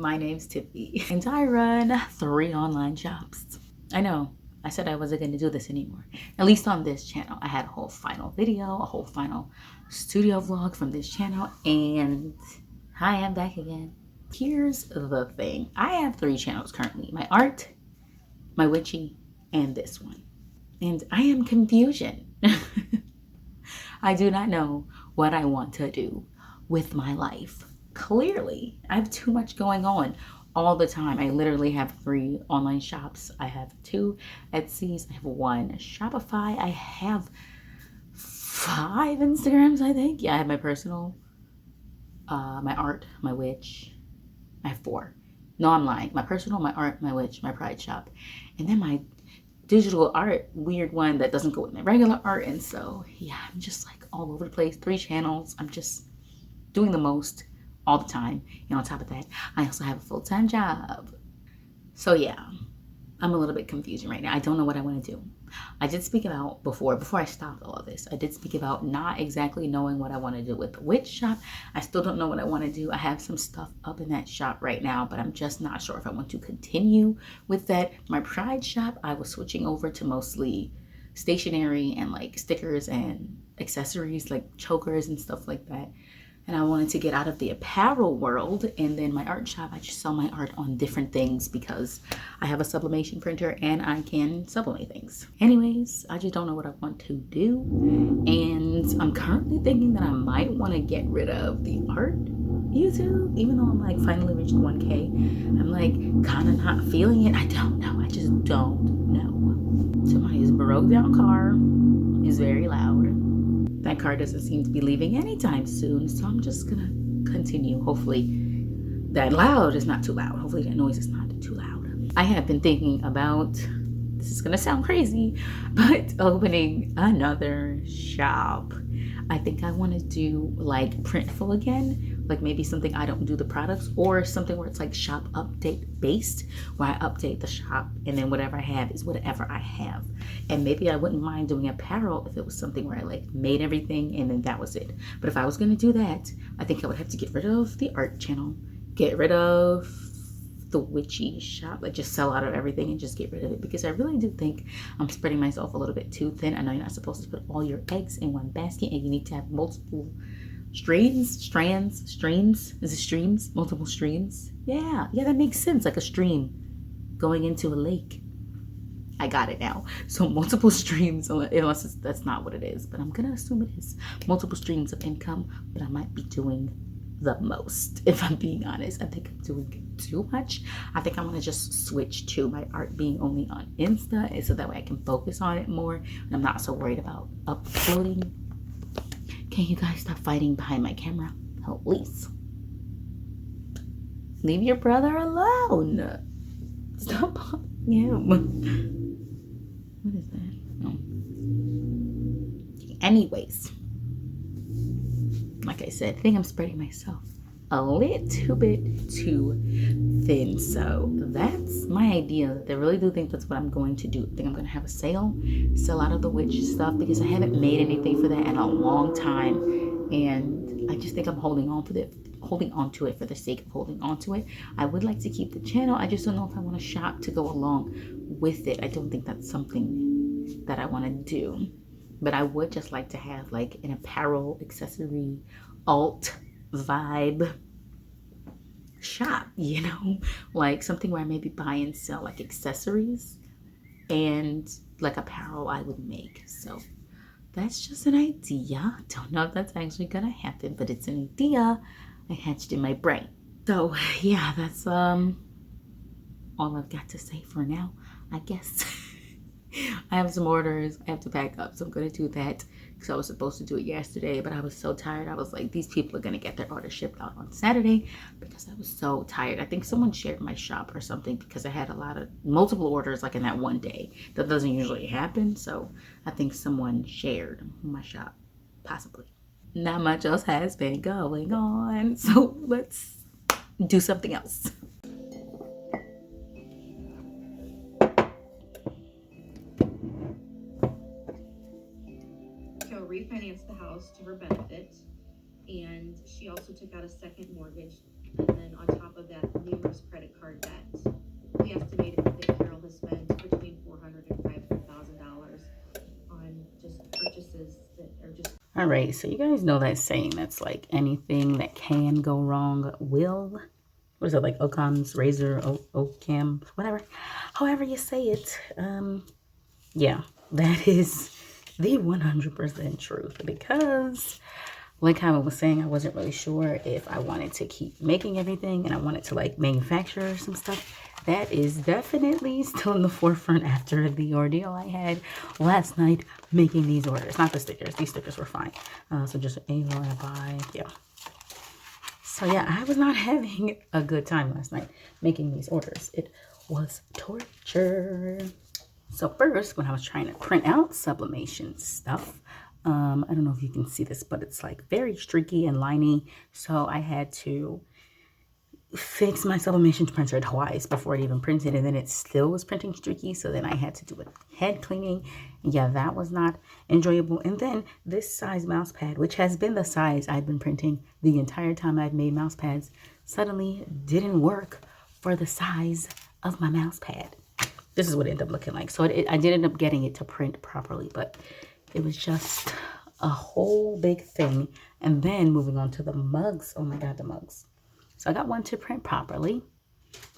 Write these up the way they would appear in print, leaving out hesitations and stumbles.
my name's Tippy and I run 3 online shops. I know, I said I wasn't going to do this anymore, at least on this channel. I had a whole final video, a whole final studio vlog from this channel, and hi, I'm back again. Here's the thing. I have 3 channels currently: my art, my witchy, and this one. And I am confusion. I do not know what I want to do with my life. Clearly, I have too much going on all the time. I literally have 3 online shops. I have 2 Etsy's. I have 1 Shopify. I have 5 Instagrams, I think. Yeah, I have my personal, my art, my witch. I have 4. No, I'm lying. My personal, my art, my witch, my pride shop. And then my digital art, weird one that doesn't go with my regular art. And so, yeah, I'm just like all over the place. 3 channels. I'm just doing the most all the time. And on top of that, I also have a full-time job. So yeah, I'm a little bit confused right now. I don't know what I want to do. I did speak about before I stopped all of this, I did speak about not exactly knowing what I want to do with the witch shop. I still don't know what I want to do. I have some stuff up in that shop right now, but I'm just not sure if I want to continue with that. My pride shop, I was switching over to mostly stationery and like stickers and accessories like chokers and stuff like that. And I wanted to get out of the apparel world. And then my art shop, I just sell my art on different things because I have a sublimation printer and I can sublimate things. Anyways, I just don't know what I want to do. And I'm currently thinking that I might want to get rid of the art YouTube, even though I'm like finally reached 1K. I'm like kind of not feeling it. I don't know. I just don't know. Somebody's broke down car is very loud. That car doesn't seem to be leaving anytime soon, so I'm just gonna continue. Hopefully that loud is not too loud. Hopefully that noise is not too loud. I have been thinking about, this is gonna sound crazy, but opening another shop. I think I want to do like Printful again, like maybe something I don't do the products, or something where it's like shop update based, where I update the shop and then whatever I have is whatever I have. And maybe I wouldn't mind doing apparel if it was something where I like made everything and then that was it. But if I was going to do that, I think I would have to get rid of the art channel, get rid of the witchy shop, like just sell out of everything and just get rid of it, because I really do think I'm spreading myself a little bit too thin. I know you're not supposed to put all your eggs in one basket and you need to have multiple multiple streams. Yeah, that makes sense, like a stream going into a lake. I got it now. So multiple streams, unless that's not what it is, but I'm gonna assume it is multiple streams of income. But I might be doing the most, if I'm being honest. I think I'm doing too much. I think I'm gonna just switch to my art being only on Insta, and so that way I can focus on it more and I'm not so worried about uploading. Can you guys stop fighting behind my camera, please? Leave your brother alone. Stop bothering him. What is that? No. Anyways, like I said, I think I'm spreading myself a little bit too thin. So that's my idea. I really do think that's what I'm going to do. I think I'm going to have a sell out of the witch stuff, because I haven't made anything for that in a long time. And I just think I'm holding on to it for the sake of holding on to it. I would like to keep the channel. I just don't know if I want a shop to go along with it. I don't think that's something that I want to do. But I would just like to have like an apparel, accessory, alt vibe shop, you know, like something where I maybe buy and sell like accessories and like apparel I would make. So that's just an idea. Don't know if that's actually gonna happen, but it's an idea I hatched in my brain. So yeah, that's all I've got to say for now, I guess. I have some orders I have to pack up, so I'm gonna do that, because I was supposed to do it yesterday, but I was so tired. I was like, these people are gonna get their order shipped out on Saturday, because I was so tired. I think someone shared my shop or something, because I had multiple orders like in that one day. That doesn't usually happen, so I think someone shared my shop, possibly. Not much else has been going on, so let's do something else. Refinanced the house to her benefit, and she also took out a second mortgage And then on top of that, numerous credit card debt. We estimated that Carol has spent between $400,000 and $500,000 on just purchases that are just. All right, so you guys know that saying that's like anything that can go wrong will. What is it, like Occam's razor, Occam, whatever, however you say it. Yeah, that is the 100% truth, because like I was saying, I wasn't really sure if I wanted to keep making everything and I wanted to like manufacture some stuff. That is definitely still in the forefront after the ordeal I had last night making these orders. Not the stickers. These stickers were fine. So just a by, yeah. So yeah, I was not having a good time last night making these orders. It was torture. So first, when I was trying to print out sublimation stuff, I don't know if you can see this, but it's like very streaky and liney. So I had to fix my sublimation printer twice before it even printed, and then it still was printing streaky. So then I had to do a head cleaning. Yeah, that was not enjoyable. And then this size mouse pad, which has been the size I've been printing the entire time I've made mouse pads, suddenly didn't work for the size of my mouse pad. This is what it ended up looking like. So I did end up getting it to print properly, but it was just a whole big thing. And then moving on to the mugs. Oh my God, the mugs. So I got one to print properly,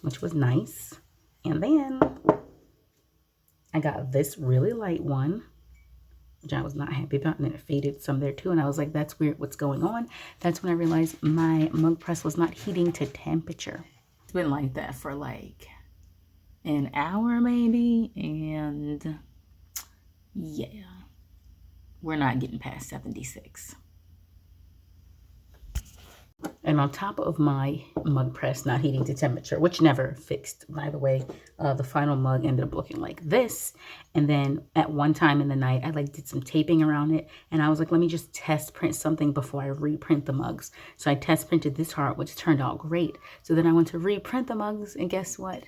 which was nice. And then I got this really light one, which I was not happy about. And then it faded some there too. And I was like, that's weird, what's going on? That's when I realized my mug press was not heating to temperature. It's been like that for like an hour maybe. And yeah, we're not getting past 76. And on top of my mug press not heating to temperature, which never fixed, by the way, the final mug ended up looking like this. And then at one time in the night, I like did some taping around it. And I was like, let me just test print something before I reprint the mugs. So I test printed this heart, which turned out great. So then I went to reprint the mugs, and guess what?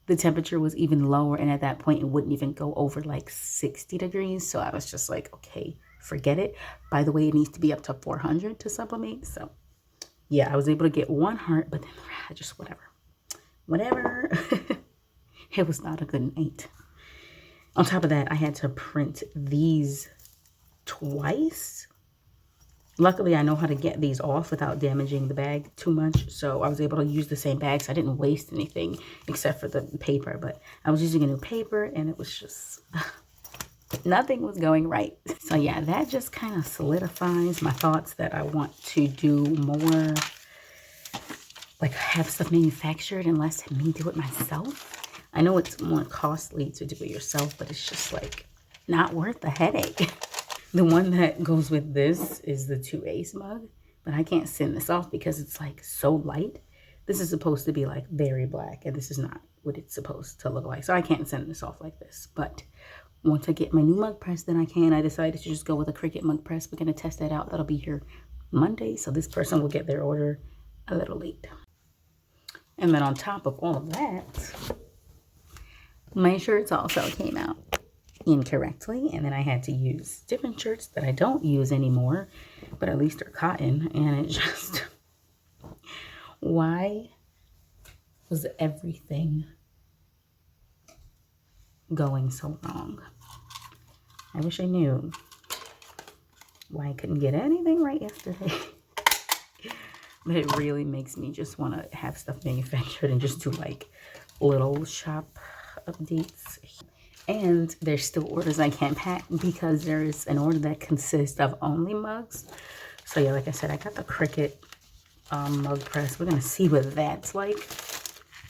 The temperature was even lower. And at that point, it wouldn't even go over like 60 degrees. So I was just like, okay, forget it. By the way, it needs to be up to 400 to sublimate. So yeah, I was able to get one heart, but then just whatever. It was not a good night. On top of that, I had to print these twice. Luckily, I know how to get these off without damaging the bag too much. So I was able to use the same bag, so I didn't waste anything except for the paper. But I was using a new paper, and it was just nothing was going right. So yeah, that just kind of solidifies my thoughts that I want to do more, like have stuff manufactured and less me do it myself. I know it's more costly to do it yourself, but it's just like not worth the headache. The one that goes with this is the 2 Ace mug, but I can't send this off because it's like so light. This is supposed to be like very black, and this is not what it's supposed to look like. So I can't send this off like this, but once I get my new mug press, then I can. I decided to just go with a Cricut mug press. We're going to test that out. That'll be here Monday. So this person will get their order a little late. And then on top of all of that, my shirts also came out incorrectly. And then I had to use different shirts that I don't use anymore, but at least they're cotton. And it just, why was everything going so wrong? I wish I knew why I couldn't get anything right yesterday. But it really makes me just want to have stuff manufactured and just do like little shop updates. And there's still orders I can't pack because there's an order that consists of only mugs. So yeah, like I said, I got the Cricut mug press. We're going to see what that's like.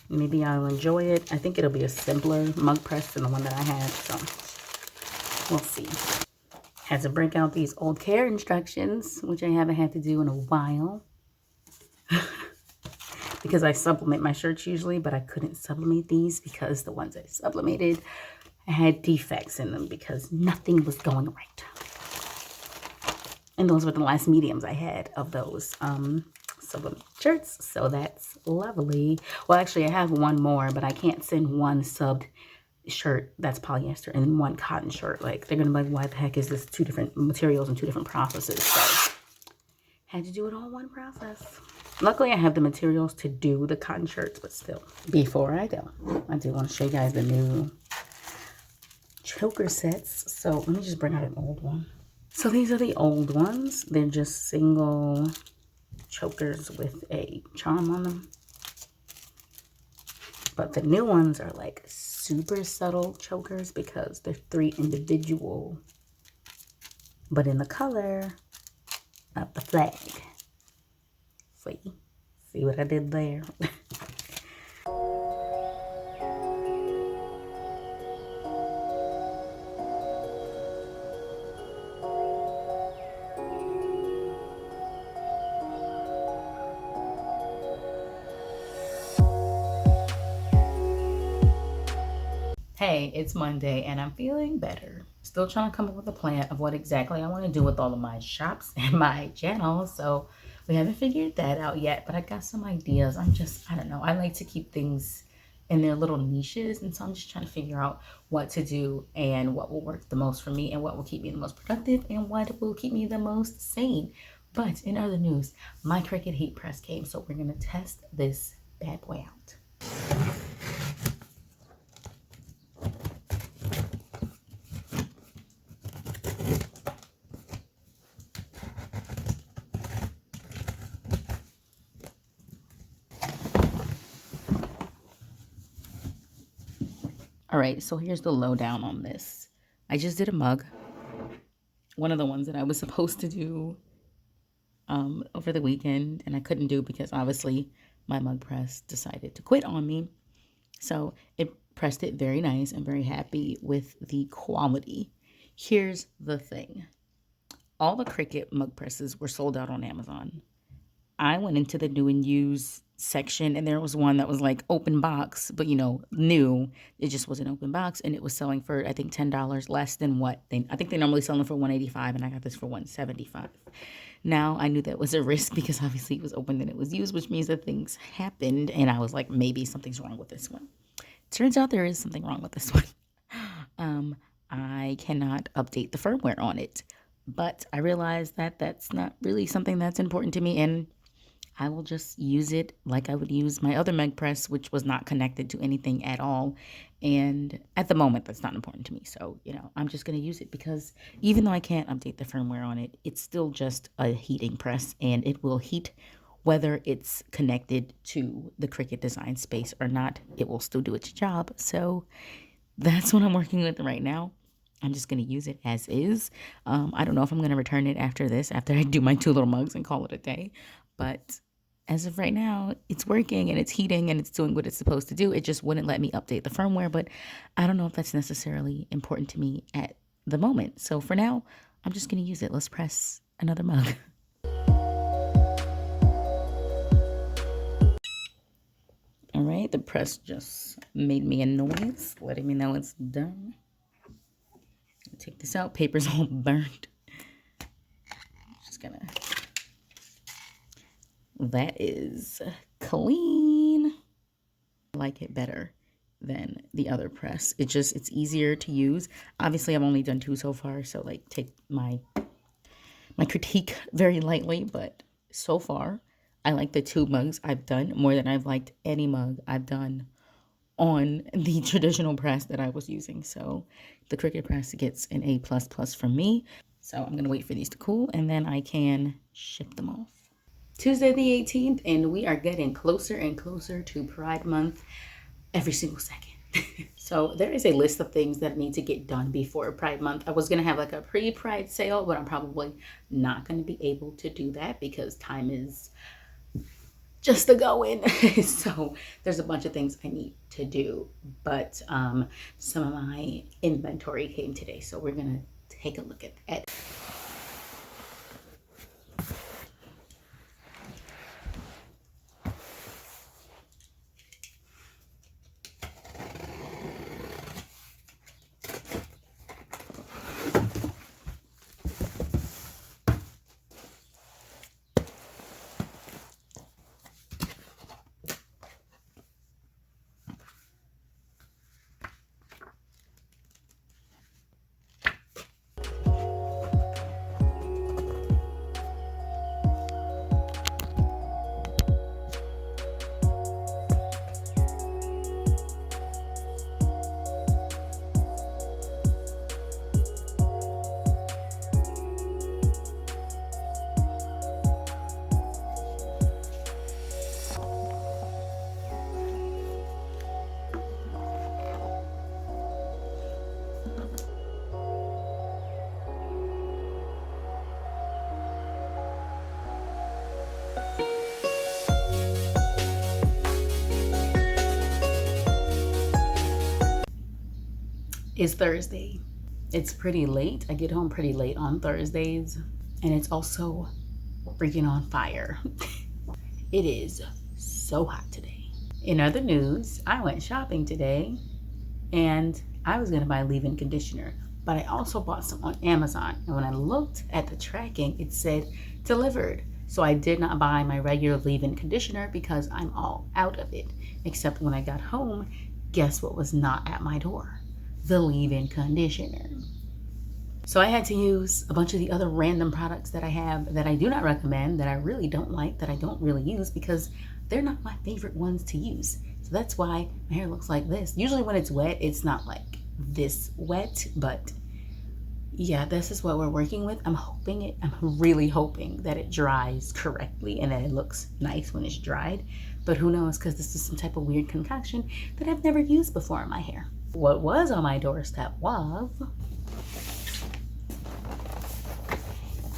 Maybe I'll enjoy it. I think it'll be a simpler mug press than the one that I had. So we'll see. Had to break out these old care instructions, which I haven't had to do in a while. Because I sublimate my shirts usually, but I couldn't sublimate these because the ones I sublimated had defects in them because nothing was going right. And those were the last mediums I had of those sublimate shirts. So that's lovely. Well, actually, I have one more, but I can't send one subbed shirt that's polyester and one cotton shirt. Like, they're going to be like, why the heck is this 2 different materials and 2 different processes? So had to do it all in one process. Luckily, I have the materials to do the cotton shirts, but still, before I do want to show you guys the new choker sets. So let me just bring out an old one. So these are the old ones. They're just single chokers with a charm on them. But the new ones are like super subtle chokers because they're 3 individual, but in the color of the flag. See what I did there? Hey, it's Monday and I'm feeling better. Still trying to come up with a plan of what exactly I want to do with all of my shops and my channel. So we haven't figured that out yet, but I got some ideas. I don't know. I like to keep things in their little niches. And so I'm just trying to figure out what to do and what will work the most for me and what will keep me the most productive and what will keep me the most sane. But in other news, my Cricut heat press came. So we're going to test this bad boy out. All right, so here's the lowdown on this. I just did a mug, one of the ones that I was supposed to do over the weekend, and I couldn't do because obviously my mug press decided to quit on me. So it pressed it very nice. I'm very happy with the quality. Here's the thing. All the Cricut mug presses were sold out on Amazon. I went into the new and used section and there was one that was like open box, but you know, new. It just was an open box and it was selling for I think $10 less than what I think they normally sell them for $185 and I got this for $175. Now I knew that was a risk because obviously it was open and it was used, which means that things happened and I was like, maybe something's wrong with this one. Turns out there is something wrong with this one. I cannot update the firmware on it, but I realized that that's not really something that's important to me, and I will just use it like I would use my other mug press, which was not connected to anything at all. And at the moment, that's not important to me. So, you know, I'm just going to use it because even though I can't update the firmware on it, it's still just a heating press and it will heat whether it's connected to the Cricut design space or not. It will still do its job. So that's what I'm working with right now. I'm just going to use it as is. I don't know if I'm going to return it after this, after I do my 2 little mugs and call it a day. But as of right now, it's working and it's heating and it's doing what it's supposed to do. It just wouldn't let me update the firmware, but I don't know if that's necessarily important to me at the moment. So for now, I'm just going to use it. Let's press another mug. All right, the press just made me a noise, letting me know it's done. Take this out. Paper's all burnt. Just gonna... That is clean. I like it better than the other press. It's easier to use. Obviously, I've only done 2 so far, so like take my critique very lightly, but so far, I like the 2 mugs I've done more than I've liked any mug I've done on the traditional press that I was using. So the Cricut press gets an A++ from me. So I'm gonna wait for these to cool and then I can ship them off. Tuesday the 18th, and we are getting closer and closer to Pride Month every single second. So there is a list of things that need to get done before Pride Month. I was going to have like a pre-Pride sale, but I'm probably not going to be able to do that because time is just a going. So there's a bunch of things I need to do, but some of my inventory came today. So we're going to take a look at that. It's Thursday. It's pretty late. I get home pretty late on Thursdays, and it's also freaking on fire. It is so hot today. In other news, I went shopping today, and I was gonna buy leave-in conditioner, but I also bought some on Amazon. And when I looked at the tracking, it said delivered. So I did not buy my regular leave-in conditioner because I'm all out of it. Except when I got home, guess what was not at my door? The leave-in conditioner. So I had to use a bunch of the other random products that I have that I do not recommend, that I really don't like, that I don't really use because they're not my favorite ones to use. So that's why my hair looks like this. Usually when it's wet, it's not like this wet, but yeah, this is what we're working with. I'm really hoping that it dries correctly and that it looks nice when it's dried. But who knows, because this is some type of weird concoction that I've never used before in my hair. What was on my doorstep was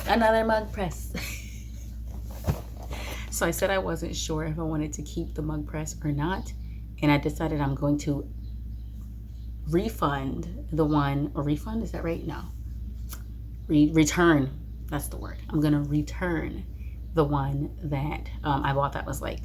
another mug press. So I said I wasn't sure if I wanted to keep the mug press or not. And I decided I'm going to refund the one, or refund, is that right? No. Return, that's the word. I'm gonna return the one that I bought that was like,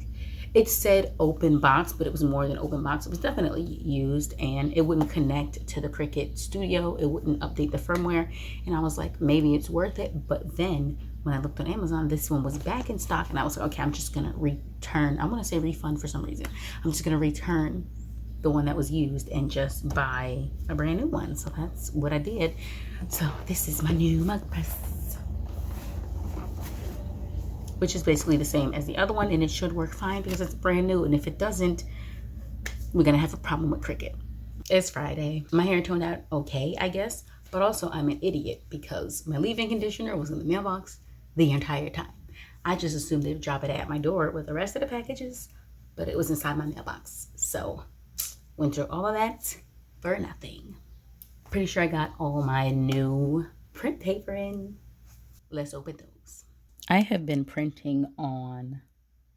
it said open box, but it was more than open box. It was definitely used, and it wouldn't connect to the Cricut Studio. It wouldn't update the firmware. And I was like, maybe it's worth it. But then when I looked on Amazon, this one was back in stock, and I was like, okay, I'm just gonna return. I wanna say refund for some reason. I'm just gonna return the one that was used and just buy a brand new one. So that's what I did. So this is my new mug press, which is basically the same as the other one, and it should work fine because it's brand new. And if it doesn't, we're gonna have a problem with Cricut. It's Friday. My hair turned out okay, I guess, but also I'm an idiot because my leave-in conditioner was in the mailbox the entire time. I just assumed they'd drop it at my door with the rest of the packages, but it was inside my mailbox. So went through all of that for nothing. Pretty sure I got all my new print paper in. Let's open those. I have been printing on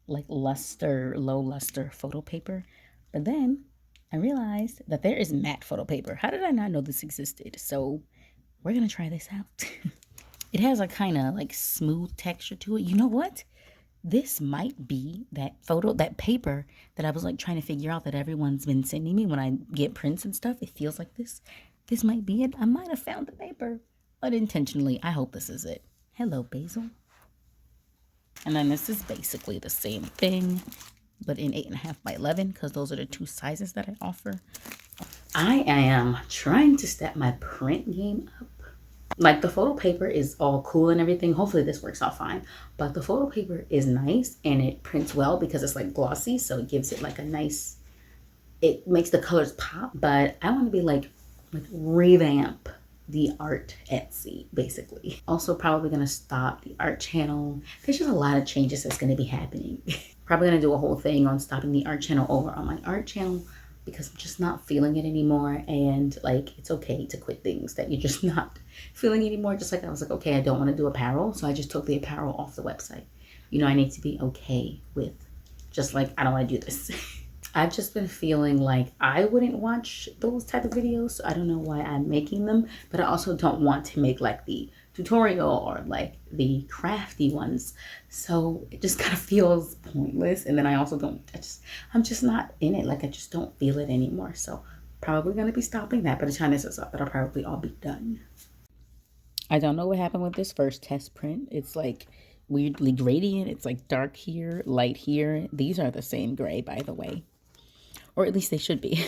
like luster, low luster photo paper, but then I realized that there is matte photo paper. How did I not know this existed? So we're gonna try this out. It has a kind of like smooth texture to it. You know what? This might be that paper that I was like trying to figure out that everyone's been sending me when I get prints and stuff. It feels like this. This might be it. I might have found the paper unintentionally. I hope this is it. Hello, Basil. And then this is basically the same thing, but in 8.5 by 11, because those are the two sizes that I offer. I am trying to step my print game up. Like the photo paper is all cool and everything. Hopefully this works out fine. But the photo paper is nice and it prints well because it's like glossy. So it gives it like a nice, it makes the colors pop. But I want to be like revamp the art Etsy, basically. Also probably going to stop the art channel. There's just a lot of changes that's going to be happening. Probably going to do a whole thing on stopping the art channel over on my art channel because I'm just not feeling it anymore. And like, it's okay to quit things that you're just not feeling anymore. Just like I was like, okay, I don't want to do apparel. So I just took the apparel off the website. You know, I need to be okay with just like, I don't want to do this. I've just been feeling like I wouldn't watch those type of videos. So I don't know why I'm making them, but I also don't want to make like the tutorial or like the crafty ones. So it just kind of feels pointless. And then I also I'm just not in it. Like I just don't feel it anymore. So probably going to be stopping that. By the time this is up, it'll probably all be done. I don't know what happened with this first test print. It's like weirdly gradient. It's like dark here, light here. These are the same gray, by the way. Or at least they should be.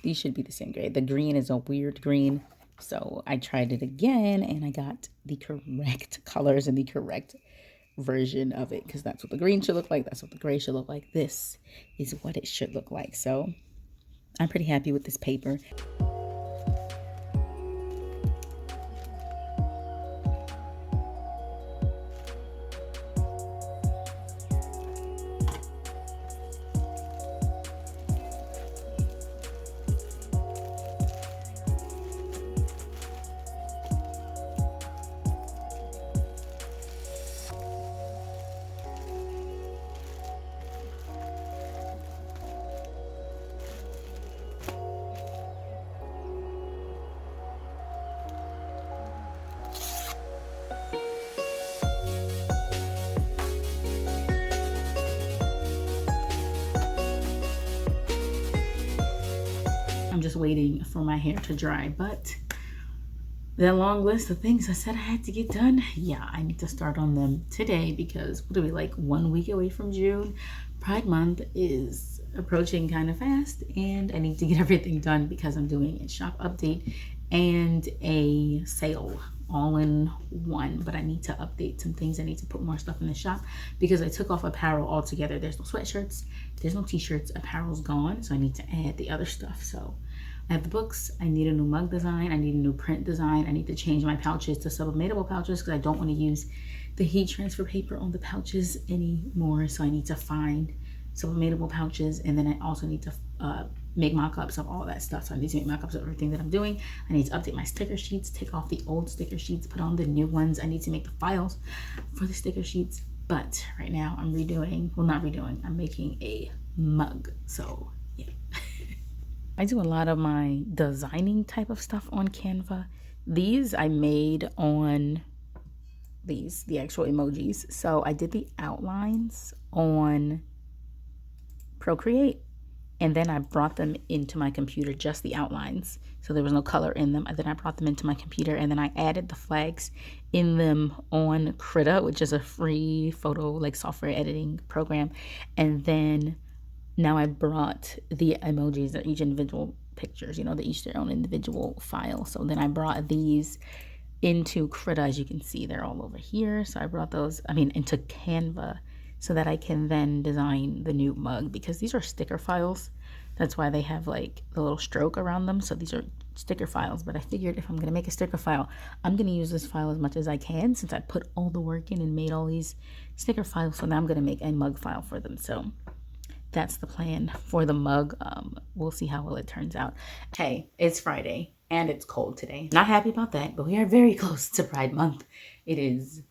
These should be the same grade. The green is a weird green. So I tried it again and I got the correct colors and the correct version of it. Because that's what the green should look like. That's what the gray should look like. This is what it should look like. So I'm pretty happy with this paper. I'm just waiting for my hair to dry. But the long list of things I said I had to get done, yeah, I need to start on them today, because what are we, like 1 week away from June? Pride Month is approaching kind of fast, and I need to get everything done because I'm doing a shop update and a sale all in one. But I need to update some things. I need to put more stuff in the shop because I took off apparel altogether. There's no sweatshirts, there's no t-shirts, apparel's gone, so I need to add the other stuff. So I have the books, I need a new mug design, I need a new print design, I need to change my pouches to sublimatable pouches because I don't want to use the heat transfer paper on the pouches anymore. So I need to find sublimatable pouches, and then I also need to make mock-ups of all that stuff. So I need to make mock-ups of everything that I'm doing. I need to update my sticker sheets, take off the old sticker sheets, put on the new ones. I need to make the files for the sticker sheets. But right now I'm redoing, well, not redoing, I'm making a mug. So yeah. I do a lot of my designing type of stuff on Canva. These I made on the actual emojis. So I did the outlines on Procreate, and then I brought them into my computer, just the outlines. So there was no color in them. And then I brought them into my computer, and then I added the flags in them on Cricut, which is a free photo like software editing program. And then now I brought the emojis, or each individual pictures, you know, they each their own individual file. So then I brought these into Cricut. As you can see, they're all over here. So I brought those, into Canva, so that I can then design the new mug, because these are sticker files. That's why they have like the little stroke around them. So these are sticker files, but I figured if I'm gonna make a sticker file, I'm gonna use this file as much as I can, since I put all the work in and made all these sticker files. So now I'm gonna make a mug file for them. So that's the plan for the mug. We'll see how well it turns out. Hey, it's Friday and it's cold today. Not happy about that, but we are very close to Pride Month. It is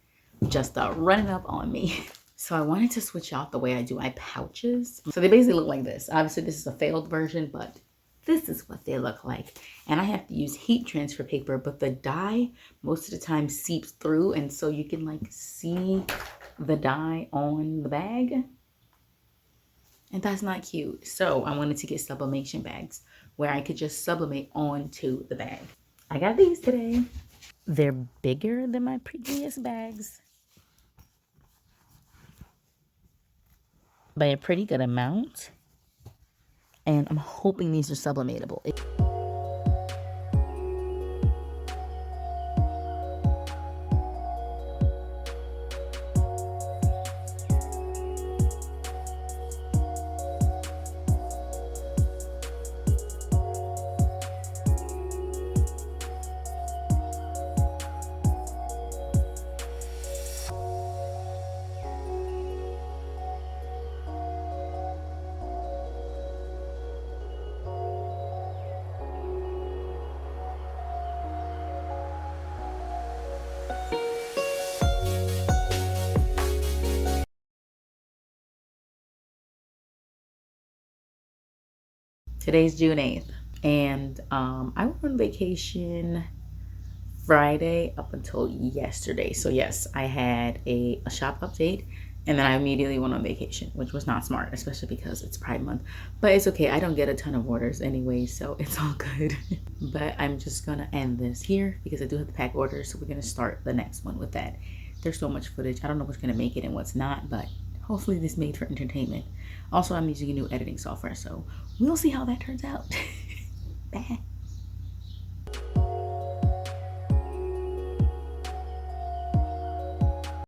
just running up on me. So I wanted to switch out the way I do my pouches. So they basically look like this. Obviously this is a failed version, but this is what they look like. And I have to use heat transfer paper, but the dye most of the time seeps through, and so you can like see the dye on the bag. And that's not cute. So I wanted to get sublimation bags where I could just sublimate onto the bag. I got these today. They're bigger than my previous bags by a pretty good amount, and I'm hoping these are sublimatable. Today's June 8th, and I went on vacation Friday up until yesterday. So yes, I had a shop update, and then I immediately went on vacation, which was not smart, especially because it's Pride Month. But it's okay, I don't get a ton of orders anyway, so it's all good. But I'm just gonna end this here because I do have to pack orders, so we're gonna start the next one with that. There's so much footage, I don't know what's gonna make it and what's not, but hopefully this made for entertainment. Also, I'm using a new editing software, so we'll see how that turns out. Bye.